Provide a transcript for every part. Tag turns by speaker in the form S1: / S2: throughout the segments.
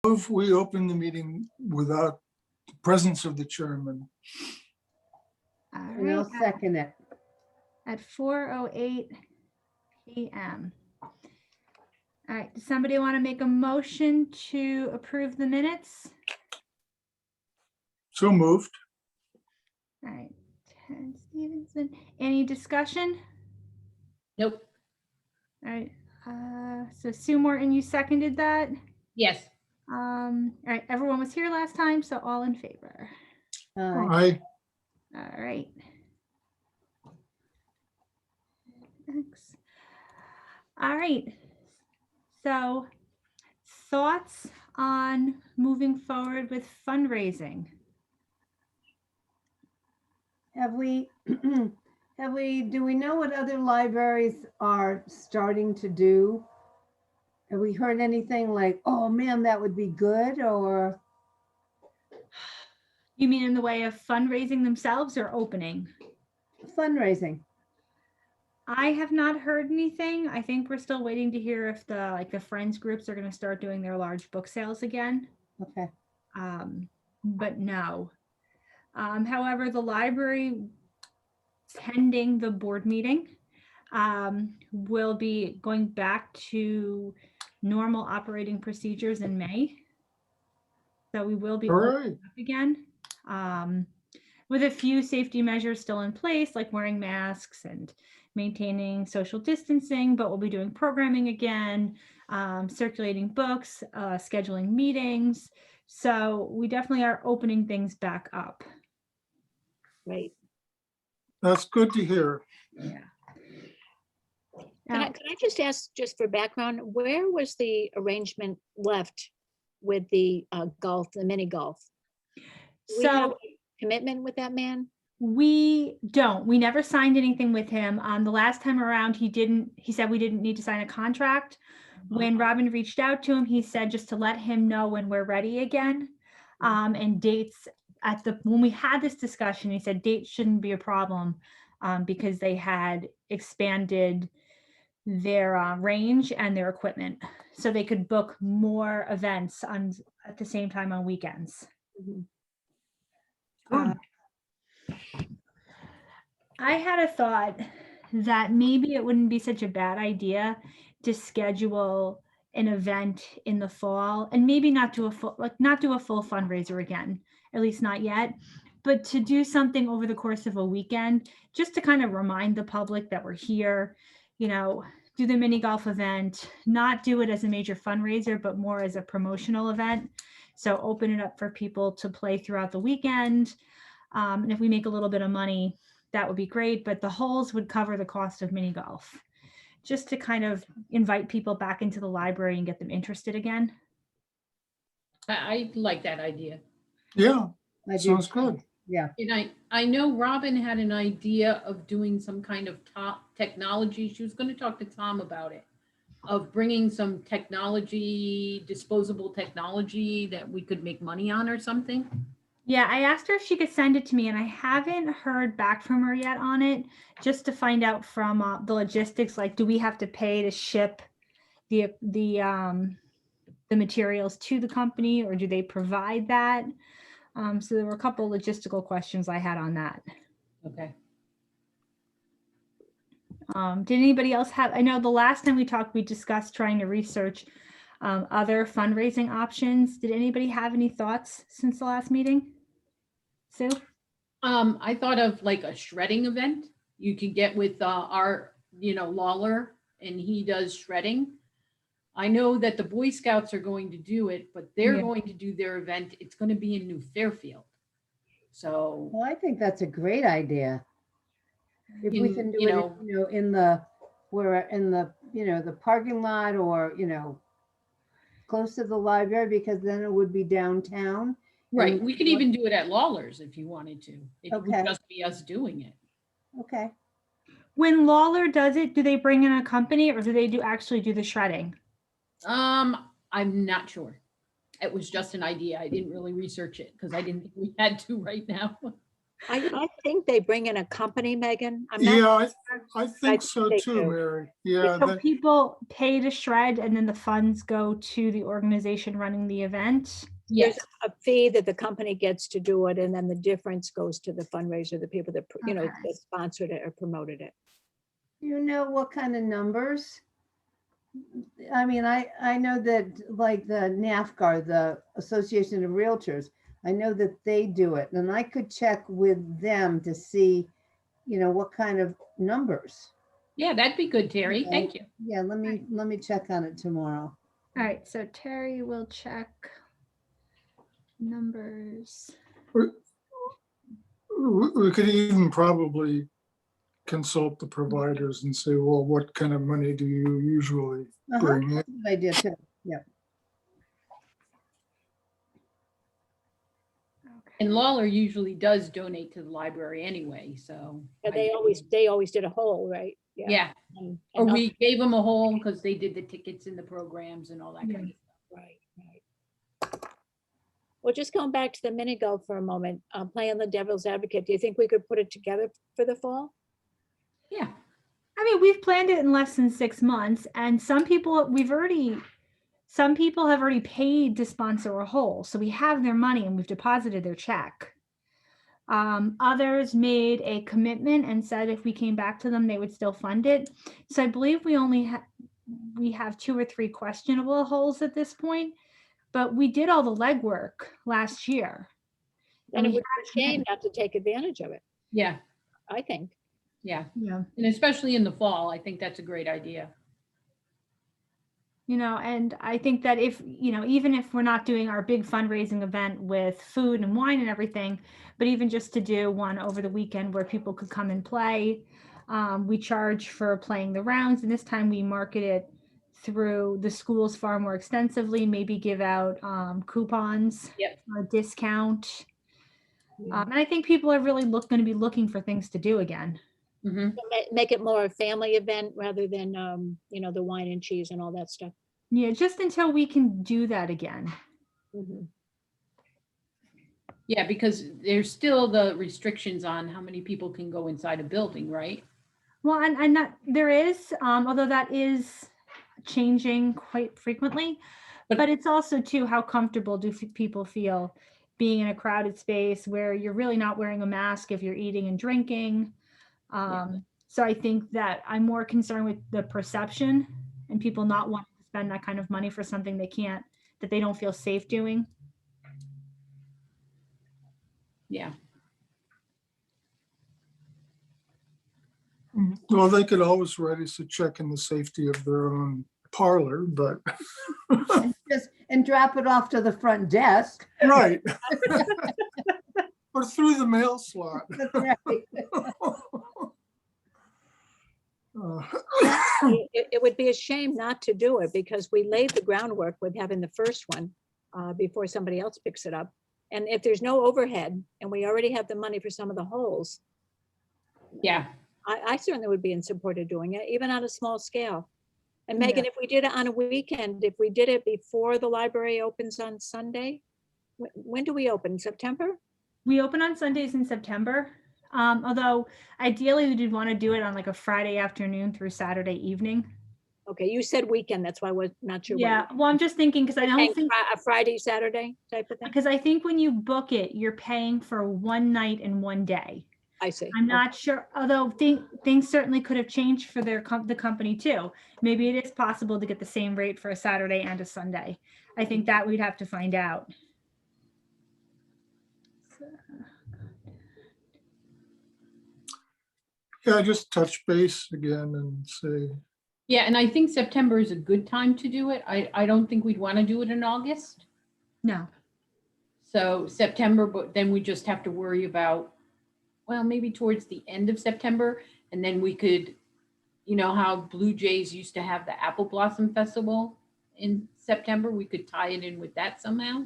S1: Move we open the meeting without the presence of the chairman.
S2: All
S3: And I'll
S2: right,
S3: second it.
S2: at 4:08 p.m. All right, does somebody want to make a motion to approve the minutes?
S1: So moved.
S2: All right, Ted Stevenson, any discussion?
S4: Nope.
S2: All right, so Sue Morton, you seconded that?
S4: Yes.
S2: All right, everyone was here last time, so all in favor.
S1: Aye.
S2: All right. Thanks. All right. So thoughts on moving forward with fundraising?
S3: Have we, do we know what other libraries are starting to do? Have we heard anything like, oh man, that would be good, or?
S2: You mean in the way of fundraising themselves or opening?
S3: Fundraising?
S2: I have not heard anything. I think we're still waiting to hear if the friends groups are going to start doing their large book sales again.
S3: Okay,
S2: But no. However, the library, pending the board meeting, will be going back to normal operating procedures in May. So we will be
S1: All
S2: opening
S1: right.
S2: up again, with a few safety measures still in place, like wearing masks and maintaining social distancing, but we'll be doing programming again, circulating books, scheduling meetings. So we definitely are opening things back up.
S4: Right.
S1: That's good to hear.
S2: Yeah.
S5: Can I just ask, just for background, where was the arrangement left with the golf, the mini golf? Do we have
S2: So
S5: a commitment with that man?
S2: we don't. We never signed anything with him. The last time around, he said we didn't need to sign a contract. When Robin reached out to him, he said just to let him know when we're ready again. And dates when we had this discussion, he said dates shouldn't be a problem, because they had expanded their range and their equipment, so they could book more events at the same time on weekends.
S5: Mhm.
S2: Uh, I had a thought that maybe it wouldn't be such a bad idea to schedule an event in the fall, and maybe not do a full fundraiser again, at least not yet, but to do something over the course of a weekend, just to kind of remind the public that we're here, do the mini golf event, not do it as a major fundraiser, but more as a promotional event. So open it up for people to play throughout the weekend. And if we make a little bit of money, that would be great, but the holes would cover the cost of mini golf, just to kind of invite people back into the library and get them interested again.
S4: I like that idea.
S1: Yeah,
S3: I do.
S1: sounds good.
S3: Yeah,
S4: And I know Robin had an idea of doing some kind of top technology. She was going to talk to Tom about it, of bringing some technology, disposable technology that we could make money on or something.
S2: Yeah, I asked her if she could send it to me, and I haven't heard back from her yet on it, just to find out from the logistics, like, do we have to pay to ship the materials to the company, or do they provide that? So there were a couple logistical questions I had on that.
S4: Okay.
S2: Did anybody else have, I know the last time we talked, we discussed trying to research other fundraising options. Did anybody have any thoughts since the last meeting? Sue?
S4: I thought of like a shredding event. You could get with our, Lawler, and he does shredding. I know that the Boy Scouts are going to do it, but they're
S2: Yeah.
S4: going to do their event. It's going to be in New Fairfield. So,
S3: well, I think that's a great idea. If we can do
S4: you
S3: it,
S4: know,
S3: in the, where, in the, the parking lot, or, close to the library, because then it would be downtown.
S4: right.
S3: And
S4: We could even do it at Lawler's if you wanted to. It
S3: Okay.
S4: would just be us doing it.
S3: Okay,
S2: When Lawler does it, do they bring in a company, or do they actually do the shredding?
S4: I'm not sure. It was just an idea. I didn't really research it because I didn't think we had to right now.
S5: I think they bring in a company, Megan. I'm not,
S1: Yeah, I think
S5: think
S1: so
S5: they
S1: too,
S5: do.
S1: Mary. Yeah,
S2: So
S1: that,
S2: people pay to shred and then the funds go to the organization running the event.
S5: there's
S4: Yes,
S5: a fee that the company gets to do it, and then the difference goes to the fundraiser, the people that,
S2: Okay.
S5: that sponsored it or promoted it.
S3: You know what kind of numbers? I mean, I know that like the NAFCAR, the Association of Realtors, I know that they do it, and I could check with them to see, what kind of numbers.
S4: yeah, that'd be good, Terry.
S3: Okay.
S4: Thank you.
S3: Yeah, let me check on it tomorrow.
S2: All right, so Terry will check numbers.
S1: we could even probably consult the providers and say, well, what kind of money do you usually
S3: Uh-huh,
S1: bring in?
S3: that's a good idea too.
S4: And Lawler usually does donate to the library anyway, so.
S5: Yeah,
S4: I
S5: they
S4: think-
S5: always did a whole, right?
S4: Yeah,
S5: And-
S4: or
S5: and
S4: we gave them a whole because they did the tickets and the programs and all that kind of stuff.
S5: Right, right. Well, just going back to the mini golf for a moment, playing the devil's advocate, do you think we could put it together for the fall?
S4: Yeah,
S2: I mean, we've planned it in less than 6 months, and some people have already paid to sponsor a hole, so we have their money and we've deposited their check. Others made a commitment and said if we came back to them, they would still fund it. So I believe we have 2 or 3 questionable holes at this point, but we did all the legwork last year.
S5: And it
S2: we
S5: would
S2: had
S5: be a shame not to take advantage of it,
S4: yeah,
S5: I think.
S4: yeah.
S2: Yeah.
S4: And especially in the fall, I think that's a great idea.
S2: And I think that if, even if we're not doing our big fundraising event with food and wine and everything, but even just to do one over the weekend where people could come and play, we charge for playing the rounds. And this time we market it through the schools far more extensively, maybe give out coupons,
S4: Yep.
S2: a discount. And I think people are really going to be looking for things to do again.
S4: Mhm.
S5: Make it more a family event rather than, the wine and cheese and all that stuff.
S2: Yeah, just until we can do that again.
S5: Mhm.
S4: Yeah, because there's still the restrictions on how many people can go inside a building, right?
S2: Well, and that there is, although that is changing quite frequently,
S4: But-
S2: but it's also too, how comfortable do people feel being in a crowded space where you're really not wearing a mask if you're eating and drinking. So I think that I'm more concerned with the perception and people not wanting to spend that kind of money for something that they don't feel safe doing.
S4: Yeah,
S1: Well, they could always write us a check in the safety of their own parlor, but,
S3: And drop it off to the front desk.
S1: right. Or through the mail slot.
S3: That's right.
S1: Uh,
S5: It would be a shame not to do it because we laid the groundwork with having the first one before somebody else picks it up. And if there's no overhead and we already have the money for some of the holes,
S4: yeah.
S5: I certainly would be in support of doing it, even on a small scale. And
S2: Yeah.
S5: Megan, if we did it on a weekend, if we did it before the library opens on Sunday, when do we open? September?
S2: We open on Sundays in September. Although ideally we did want to do it on like a Friday afternoon through Saturday evening.
S5: Okay, you said weekend, that's why I was not sure. what
S2: Yeah, well, I'm just thinking because I
S5: you're
S2: don't
S5: saying,
S2: think,
S5: A Friday, Saturday type of thing?
S2: because I think when you book it, you're paying for one night and one day.
S5: I see.
S2: I'm not sure, although things certainly could have changed for the company too. Maybe it is possible to get the same rate for a Saturday and a Sunday. I think that we'd have to find out.
S1: Yeah, just touch base again and say,
S4: Yeah, and I think September is a good time to do it. I don't think we'd want to do it in August.
S2: No,
S4: So September, but then we just have to worry about, well, maybe towards the end of September. And then we could, how Blue Jays used to have the Apple Blossom Festival in September. We could tie it in with that somehow.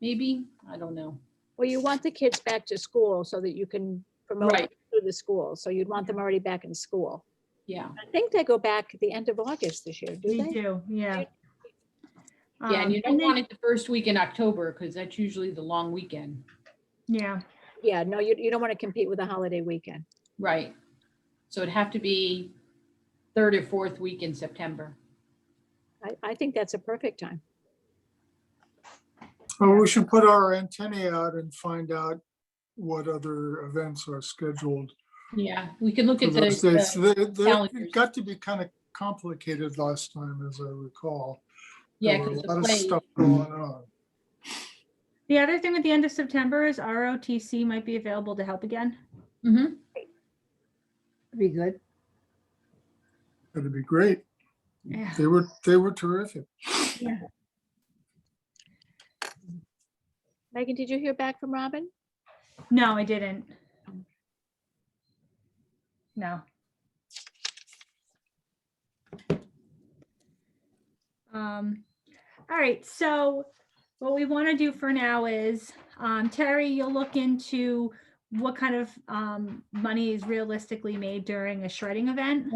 S4: Maybe, I don't know.
S5: Well, you want the kids back to school so that you can promote
S4: Right.
S5: it through the school. So you'd want them already back in school.
S4: Yeah.
S5: I think they go back at the end of August this year, do
S2: we
S5: they?
S2: do, yeah.
S4: Yeah, and you don't
S2: and then-
S4: want it the first week in October because that's usually the long weekend.
S2: Yeah,
S5: Yeah, no, you don't want to compete with a holiday weekend.
S4: Right. So it'd have to be third or fourth week in September.
S5: I think that's a perfect time.
S1: Well, we should put our antennae out and find out what other events are scheduled
S4: Yeah, we can look
S1: for
S4: at
S1: those
S4: the,
S1: dates.
S4: calendars.
S1: It got to be kind of complicated last time, as I recall.
S4: yeah,
S1: There were a
S4: 'cause the
S1: lot of
S4: play,
S1: stuff going on.
S2: The other thing with the end of September is ROTC might be available to help again.
S4: Mhm.
S3: Be good.
S1: That'd be great.
S2: Yeah.
S1: They were terrific.
S5: Megan, did you hear back from Robin?
S2: No, I didn't. No. All right, so what we want to do for now is, Terry, you'll look into what kind of money is realistically made during a shredding event.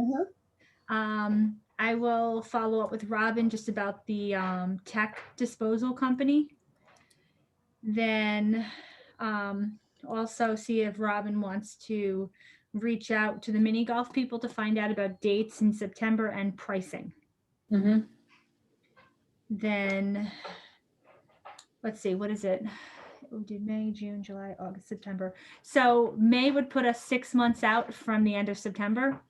S2: I will follow up with Robin just about the tech disposal company. Then also see if Robin wants to reach out to the mini golf people to find out about dates in September and pricing.
S4: Mhm.
S2: Then let's see, what is it? We did May, June, July, August, September. So May would put us 6 months out from the end of September.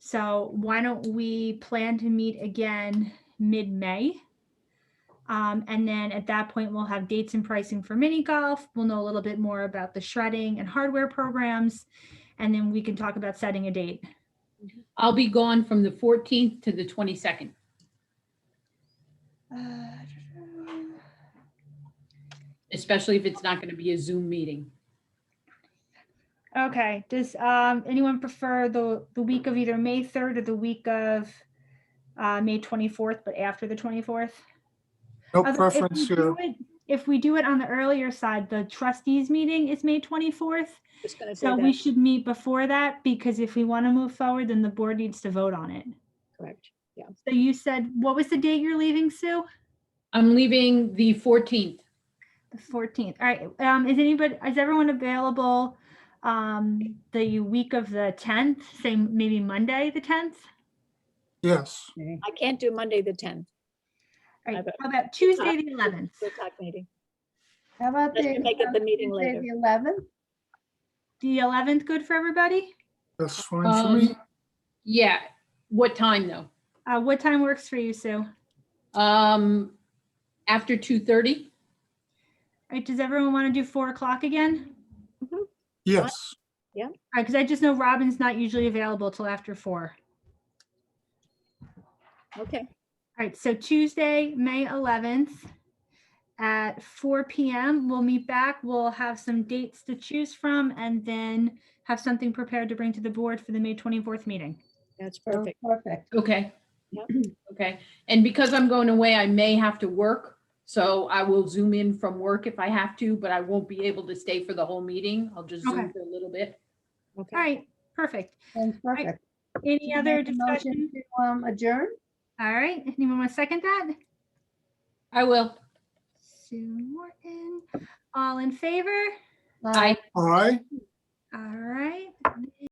S2: So why don't we plan to meet again mid-May? And then at that point, we'll have dates and pricing for mini golf. We'll know a little bit more about the shredding and hardware programs. And then we can talk about setting a date.
S4: I'll be gone from the 14th to the 22nd. Especially if it's not going to be a Zoom meeting.
S2: Okay, does anyone prefer the week of either May 3rd or the week of May 24th, but after the 24th?
S1: No
S2: Although
S1: preference here.
S2: if we do it on the earlier side, the trustees meeting is May 24th.
S5: Just gonna say
S2: So we
S5: that,
S2: should meet before that, because if we want to move forward, then the board needs to vote on it.
S5: correct.
S2: So you said, what was the date you're leaving, Sue?
S4: I'm leaving the 14th.
S2: The 14th. All right. Is everyone available the week of the 10th, say maybe Monday, the 10th?
S1: Yes.
S5: I can't do Monday, the 10th.
S2: All right.
S5: I've-
S2: How about Tuesday, the 11th?
S5: We'll talk meeting.
S3: How about
S5: Let's
S3: the?
S5: make it the meeting
S3: Tuesday,
S5: later.
S3: The 11th?
S2: The 11th, good for everybody?
S1: That's fine for me.
S4: Yeah. What time though?
S2: What time works for you, Sue?
S4: After 2:30?
S2: All right, does everyone want to do 4 o'clock again?
S1: Yes.
S2: All right, because I just know Robin's not usually available till after 4.
S5: Okay,
S2: All right, so Tuesday, May 11th at 4 p.m. We'll meet back. We'll have some dates to choose from and then have something prepared to bring to the board for the May 24th meeting.
S5: that's
S3: Oh,
S5: perfect.
S3: Perfect.
S4: Okay.
S5: Yep.
S4: Okay. And because I'm going away, I may have to work. So I will Zoom in from work if I have to, but I won't be able to stay for the whole meeting. I'll just Zoom
S2: Okay.
S4: for a little bit.
S5: Okay.
S2: All right, perfect.
S3: Sounds perfect.
S2: Any other
S3: Make a motion
S2: discussion?
S3: to, adjourn?
S2: All right, anyone want to second that?
S4: I will.
S2: Sue Morton, all in favor?
S4: Aye.
S1: All right.
S2: All right.